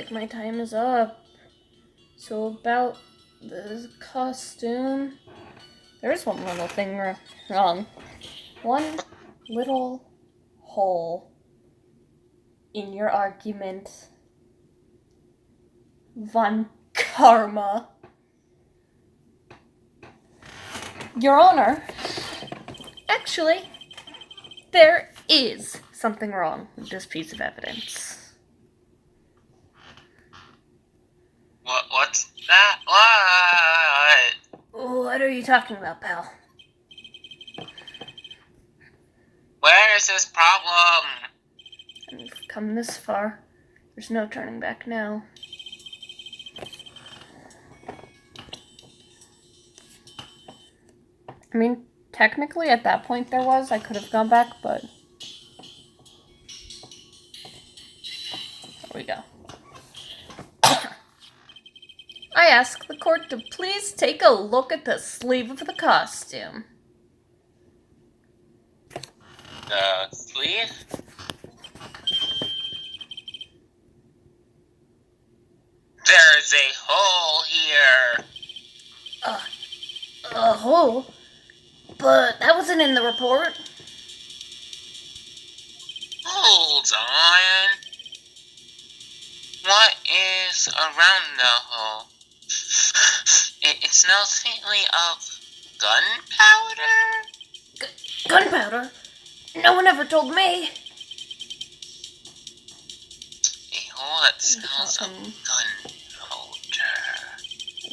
like my time is up. So about the costume, there's one little thing wrong. One little hole in your argument. Von Karma. Your Honor, actually, there is something wrong with this piece of evidence. What's that? What are you talking about, pal? Where is this problem? We've come this far. There's no turning back now. I mean, technically at that point there was. I could have gone back, but... There we go. I ask the court to please take a look at the sleeve of the costume. The sleeve? There's a hole here. A hole? But that wasn't in the report. Hold on. What is around the hole? It smells faintly of gunpowder? Gunpowder? No one ever told me. A hole that smells of gunpowder.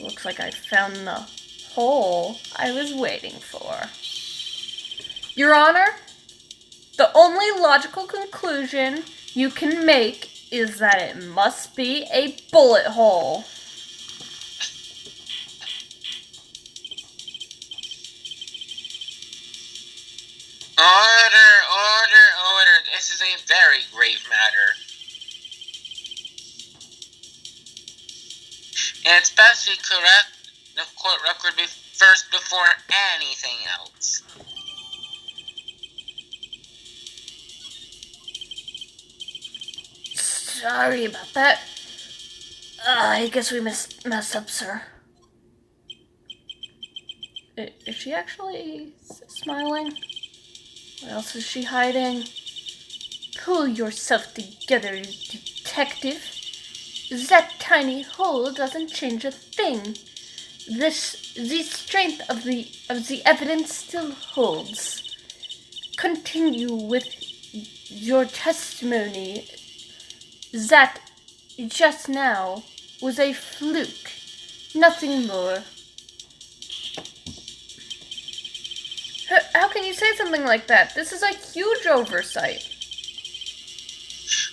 Looks like I found the hole I was waiting for. Your Honor, the only logical conclusion you can make is that it must be a bullet hole. Order. This is a very grave matter. And it's best we correct the court record first before anything else. Sorry about that. I guess we messed up, sir. Is she actually smiling? What else is she hiding? Pull yourself together, detective. That tiny hole doesn't change a thing. The strength of the evidence still holds. Continue with your testimony that just now was a fluke, nothing more. How can you say something like that? This is a huge oversight.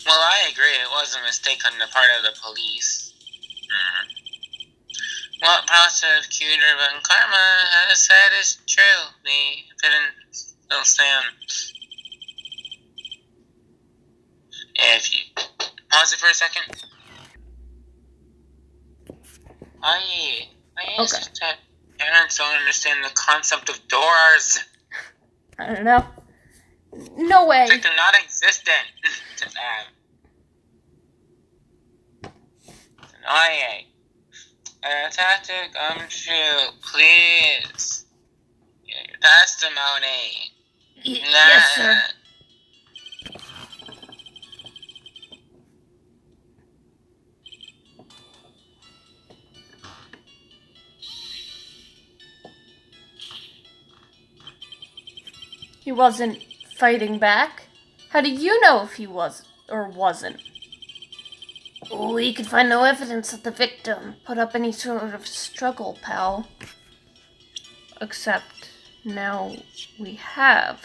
Well, I agree. It was a mistake on the part of the police. What prosecutor Von Karma has said is true. The evidence still stands. If you pause it for a second. I just that parents don't understand the concept of doors. I don't know. No way. It's like they're not existent to them. Tactic, true. Please. Your testimony. Yes, sir. He wasn't fighting back. How do you know if he was or wasn't? We could find no evidence that the victim put up any sort of struggle, pal. Except now we have.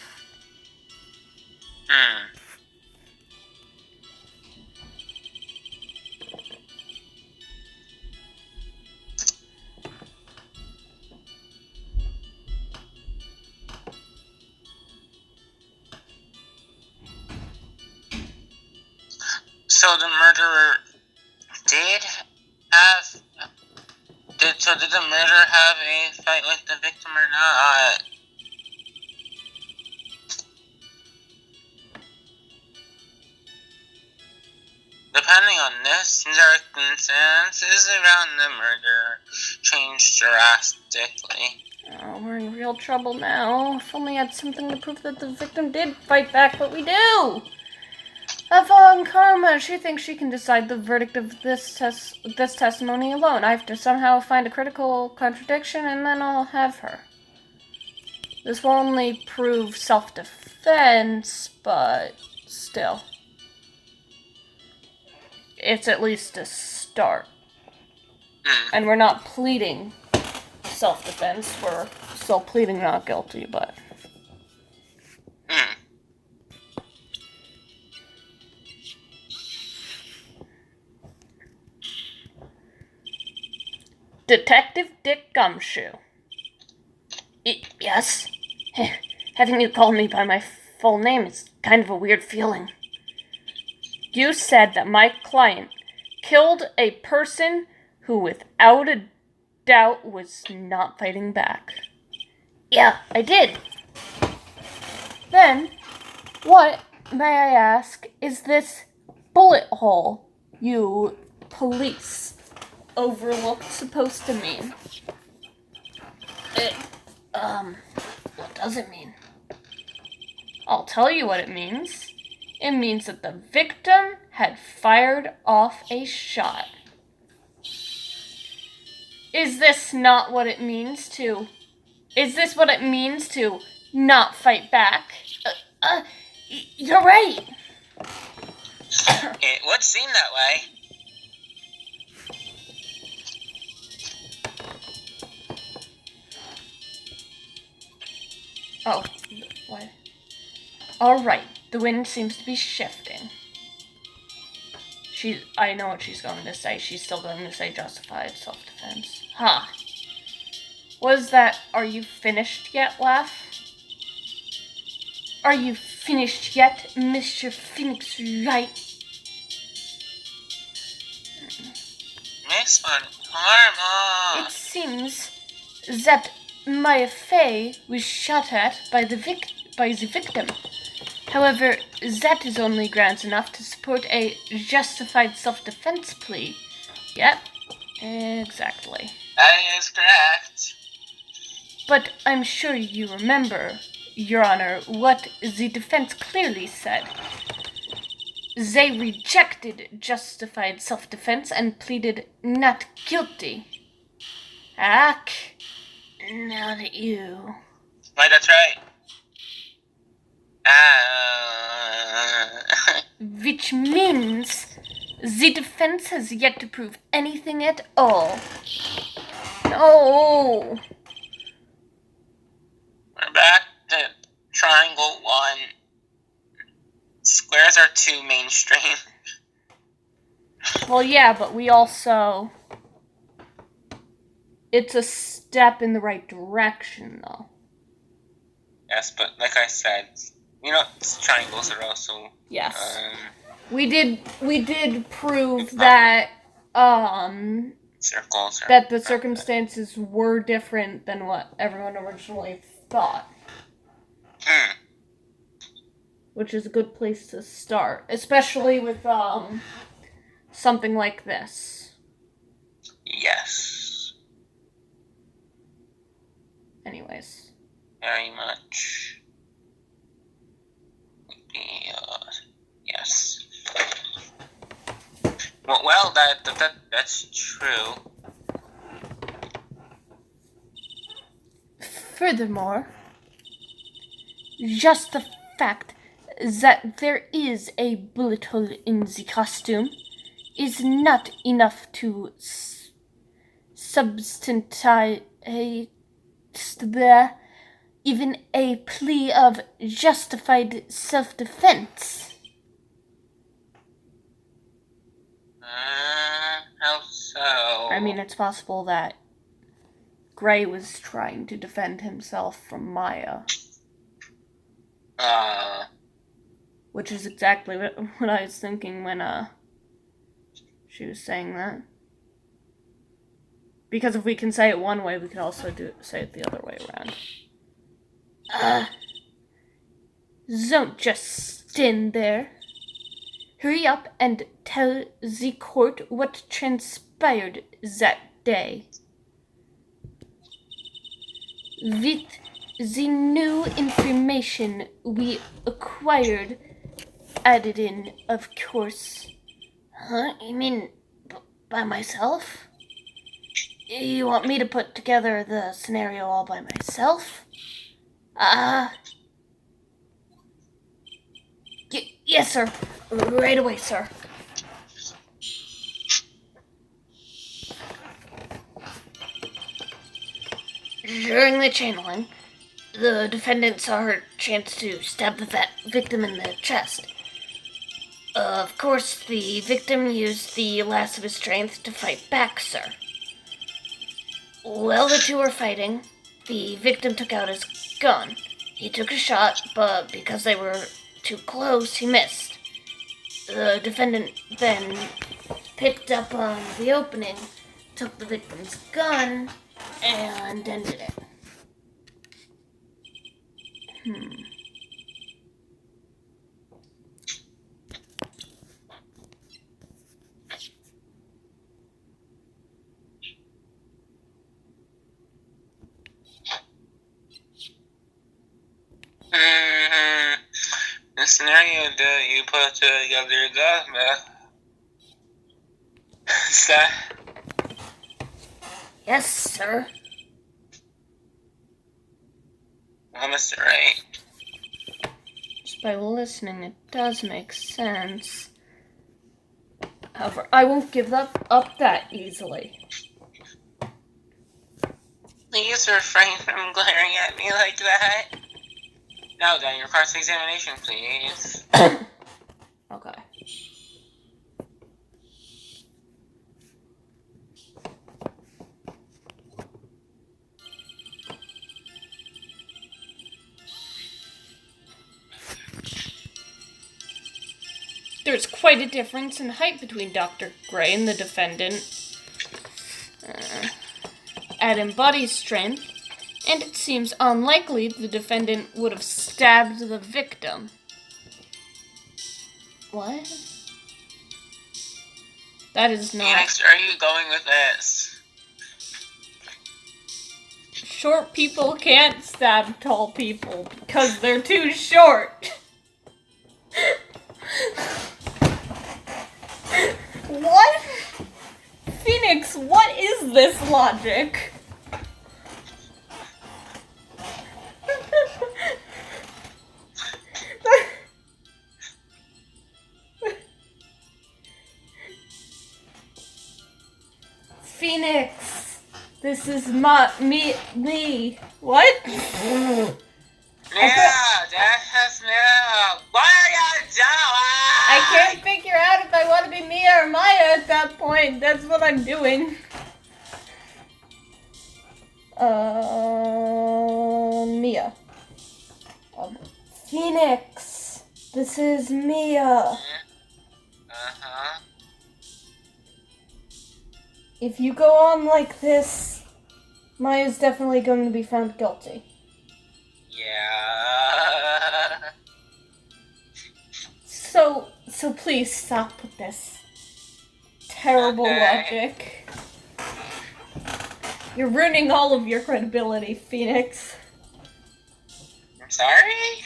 So the murderer did the murderer have a fight with the victim or not? The depending on the circumstances around the murder, changed drastically. Oh, we're in real trouble now. If only I had something to prove that the victim did fight back, but we do! Upon Karma, she thinks she can decide the verdict of this testimony alone. I have to somehow find a critical contradiction, and then I'll have her. This will only prove self-defense, but still. It's at least a start. And we're not pleading self-defense, we're still pleading not guilty, but... Detective Dick Gumshoe. Yes? Having you call me by my full name is kind of a weird feeling. You said that my client killed a person who, without a doubt, was not fighting back. Yeah, I did. Then, what, may I ask, is this bullet hole you police overlooked supposed to mean? What does it mean? I'll tell you what it means. It means that the victim had fired off a shot. Is this what it means to not fight back? You're right. It would seem that way. Oh, what? Alright, the wind seems to be shifting. I know what she's going to say. She's still going to say justified self-defense. Huh. Was that, are you finished yet, laugh? Are you finished yet, Mr. Phoenix Wright? Miss Von Karma. It seems that my Faye was shot at by the victim. However, that is only grounds enough to support a justified self-defense plea. Yep, exactly. That is correct. But I'm sure you remember, Your Honor, what the defense clearly said. They rejected justified self-defense and pleaded not guilty. Ack, now that you... Right, that's right. Which means the defense has yet to prove anything at all. No. We're back to triangle 1. Squares are too mainstream. Well, yeah, but we also... It's a step in the right direction, though. Yes, but like I said, triangles are also... Yes. We did prove that, circles that the circumstances were different than what everyone originally thought. Which is a good place to start, especially with, something like this. Yes. Anyways. Very much. Yes. Well, that's true. Furthermore, just the fact that there is a bullet hole in the costume is not enough to substantiate even a plea of justified self-defense. How so? I mean, it's possible that Gray was trying to defend himself from Maya. Which is exactly what I was thinking when, she was saying that. Because if we can say it one way, we can also say it the other way around. Don't just stand there. Hurry up and tell the court what transpired that day. With the new information we acquired added in, of course. Huh? You mean by myself? You want me to put together the scenario all by myself? Yes, sir. Right away, sir. During the channeling, the defendant saw her chance to stab the victim in the chest. Of course, the victim used the last of his strength to fight back, sir. While the two were fighting, the victim took out his gun. He took a shot, but because they were too close, he missed. The defendant then picked up on the opening, took the victim's gun, and ended it. The scenario that you put together, is that? Yes, sir. Well, Mr. Wright. Just by listening, it does make sense. However, I won't give that up that easily. Please refrain from glaring at me like that. Now then, your cross-examination, please. Okay. There's quite a difference in height between Dr. Gray and the defendant. Add in body strength, and it seems unlikely the defendant would have stabbed the victim. What? That is not... Phoenix, where are you going with this? Short people can't stab tall people because they're too short. What? Phoenix, what is this logic? Phoenix, this is me. What? Yeah, that has me. What are you doing? I can't figure out if I want to be Mia or Maya at that point. That's what I'm doing. Mia. Phoenix, this is Mia. Uh-huh. If you go on like this, Maya's definitely going to be found guilty. Yeah. So please stop with this terrible logic. You're ruining all of your credibility, Phoenix. I'm sorry?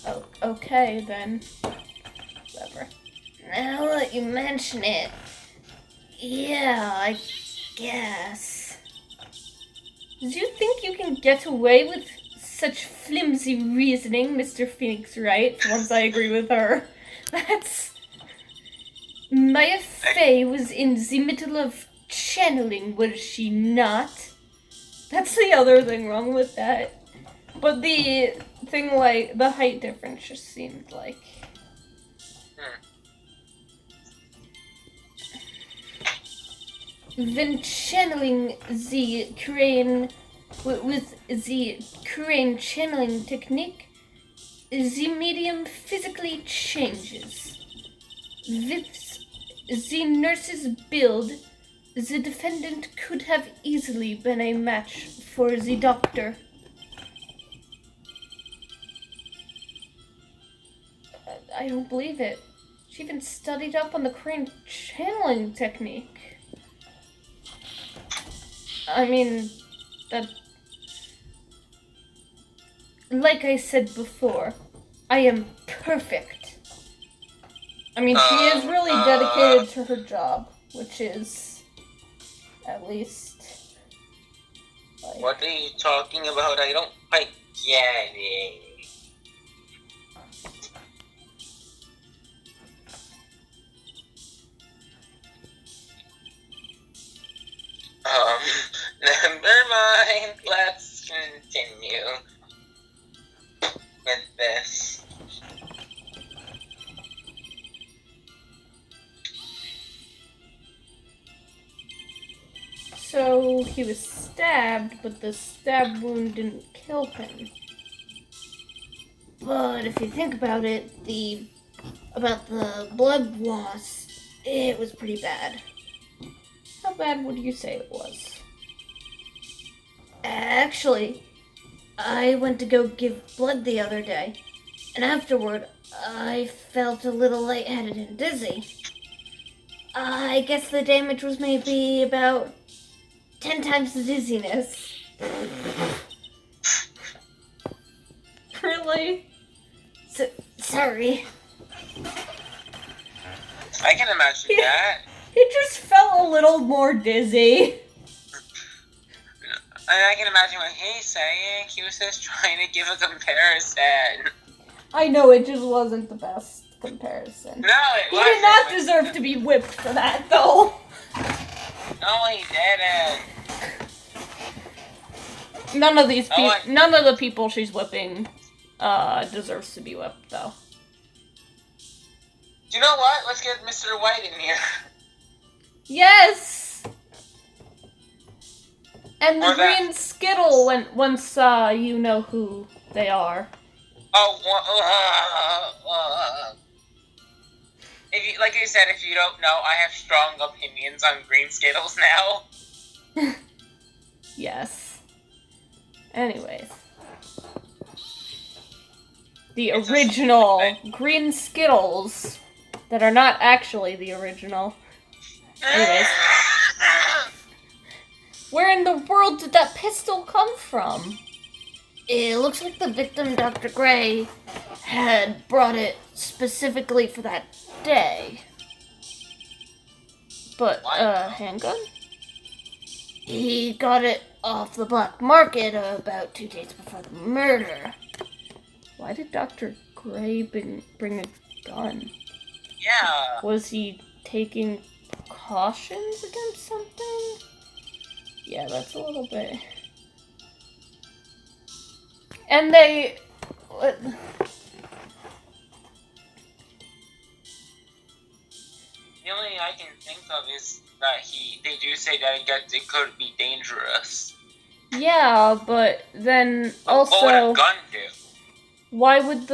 Oh, okay then. Whatever. Now that you mention it, yeah, I guess. Do you think you can get away with such flimsy reasoning, Mr. Phoenix Wright? For once I agree with her. That's... Maya Fey was in the middle of channeling, was she not? That's the other thing wrong with that. But the thing, like, the height difference just seemed like... When channeling the crane with the crane channeling technique, the medium physically changes. With the nurse's build, the defendant could have easily been a match for the doctor. I don't believe it. She even studied up on the crane channeling technique. I mean, that... Like I said before, I am perfect. I mean, she is really dedicated to her job, which is, at least... like... What are you talking about? I don't quite get it. Never mind. Let's continue with this. So, he was stabbed, but the stab wound didn't kill him. But if you think about it, about the blood loss, it was pretty bad. How bad would you say it was? Actually, I went to go give blood the other day, and afterward, I felt a little lightheaded and dizzy. I guess the damage was maybe about 10 times the dizziness. Really? Sorry. I can imagine that. He just felt a little more dizzy. And I can imagine what he's saying. He was just trying to give a comparison. I know, it just wasn't the best comparison. No, it He wasn't. did not deserve to be whipped for that, though. No, he didn't. None of these Oh, none of the people she's whipping deserves to be whipped, though. You know what? Let's get Mr. White in here. Yes! And the Or that. green skittle once you know who they are. If you, like I said, if you don't know, I have strong opinions on green Skittles now. Yes. Anyways. The It's original a- green Skittles that are not actually the original. Anyways. Where in the world did that pistol come from? It looks like the victim, Dr. Gray, had brought it specifically for that day. But, What? handgun? He got it off the black market about 2 days before the murder. Why did Dr. Gray bring a gun? Yeah. Was he taking precautions against something? Yeah, that's a little bit... And they... what- The only thing I can think of is that they do say that it could be dangerous. Yeah, but then What would also... a gun do? Why would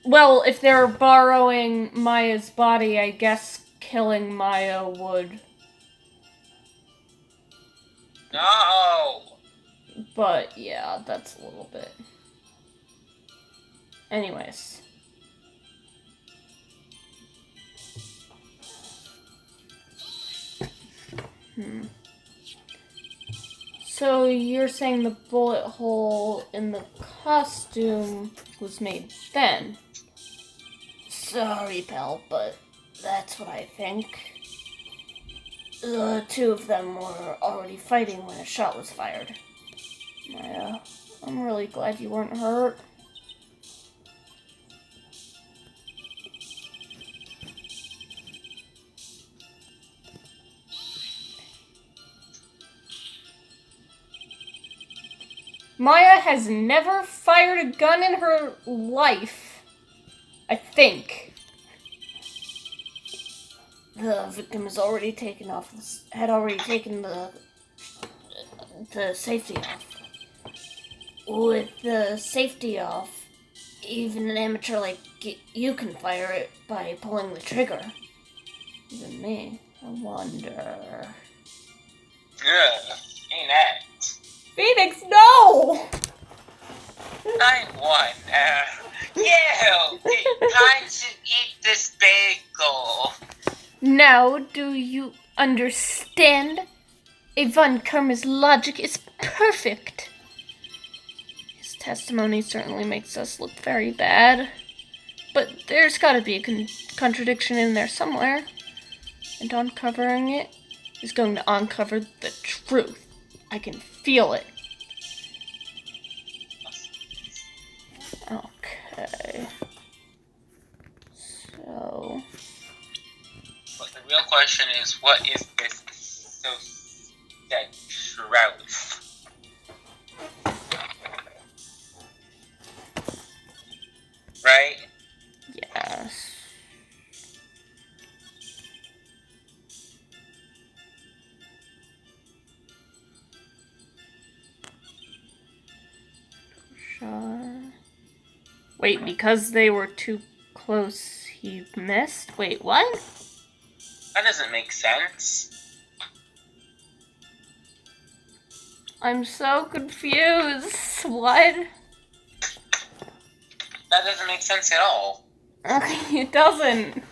well, if they're borrowing Maya's body, I guess killing Maya would... No! But, yeah, that's a little bit... Anyways. So, you're saying the bullet hole in the costume was made then? Sorry, pal, but that's what I think. The two of them were already fighting when a shot was fired. Maya, I'm really glad you weren't hurt. Maya has never fired a gun in her life. I think. The victim had already taken the safety off. With the safety off, even an amateur like you can fire it by pulling the trigger. Is it me? I wonder. Ugh, ain't that? Phoenix, no! I wonder. Yeah, time to eat this bagel. Now, do you understand? Von Karma's logic is perfect. His testimony certainly makes us look very bad. But there's gotta be a contradiction in there somewhere. And uncovering it is going to uncover the truth. I can feel it. Okay. So... But the real question is, what is this so-said truth? Right? yes. Wait, because they were too close, he missed? Wait, what? That doesn't make sense. I'm so confused. What? That doesn't make sense at all. Okay, it doesn't.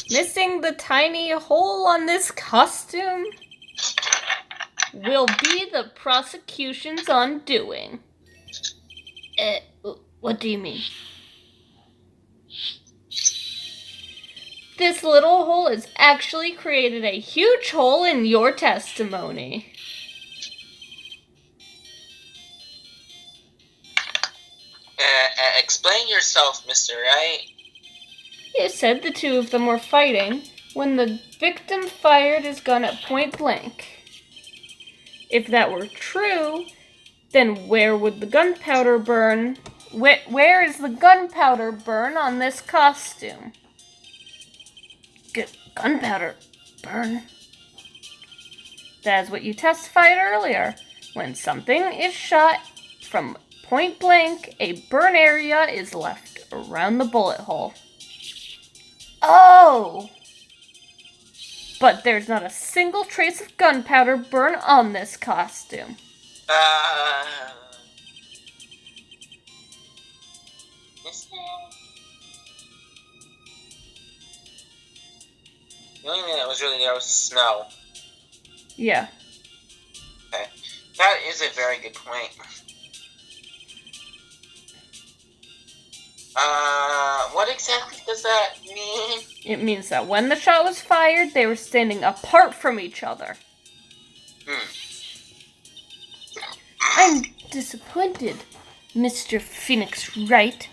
Missing the tiny hole on this costume will be the prosecution's undoing. What do you mean? This little hole has actually created a huge hole in your testimony. Explain yourself, Mr. Wright. You said the two of them were fighting when the victim fired his gun at point blank. If that were true, then where would the gunpowder burn? Where is the gunpowder burn on this costume? Gunpowder burn? That's what you testified earlier. When something is shot from point blank, a burn area is left around the bullet hole. Oh! But there's not a single trace of gunpowder burn on this costume. The only thing that was really there was the snow. Yeah. Okay. That is a very good point. What exactly does that mean? It means that when the shot was fired, they were standing apart from each other. I'm disappointed, Mr. Phoenix Wright.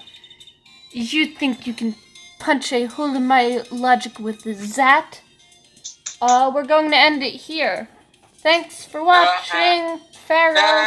You think you can punch a hole in my logic with that? We're going to end it here. Thanks for watching, Pharaoh.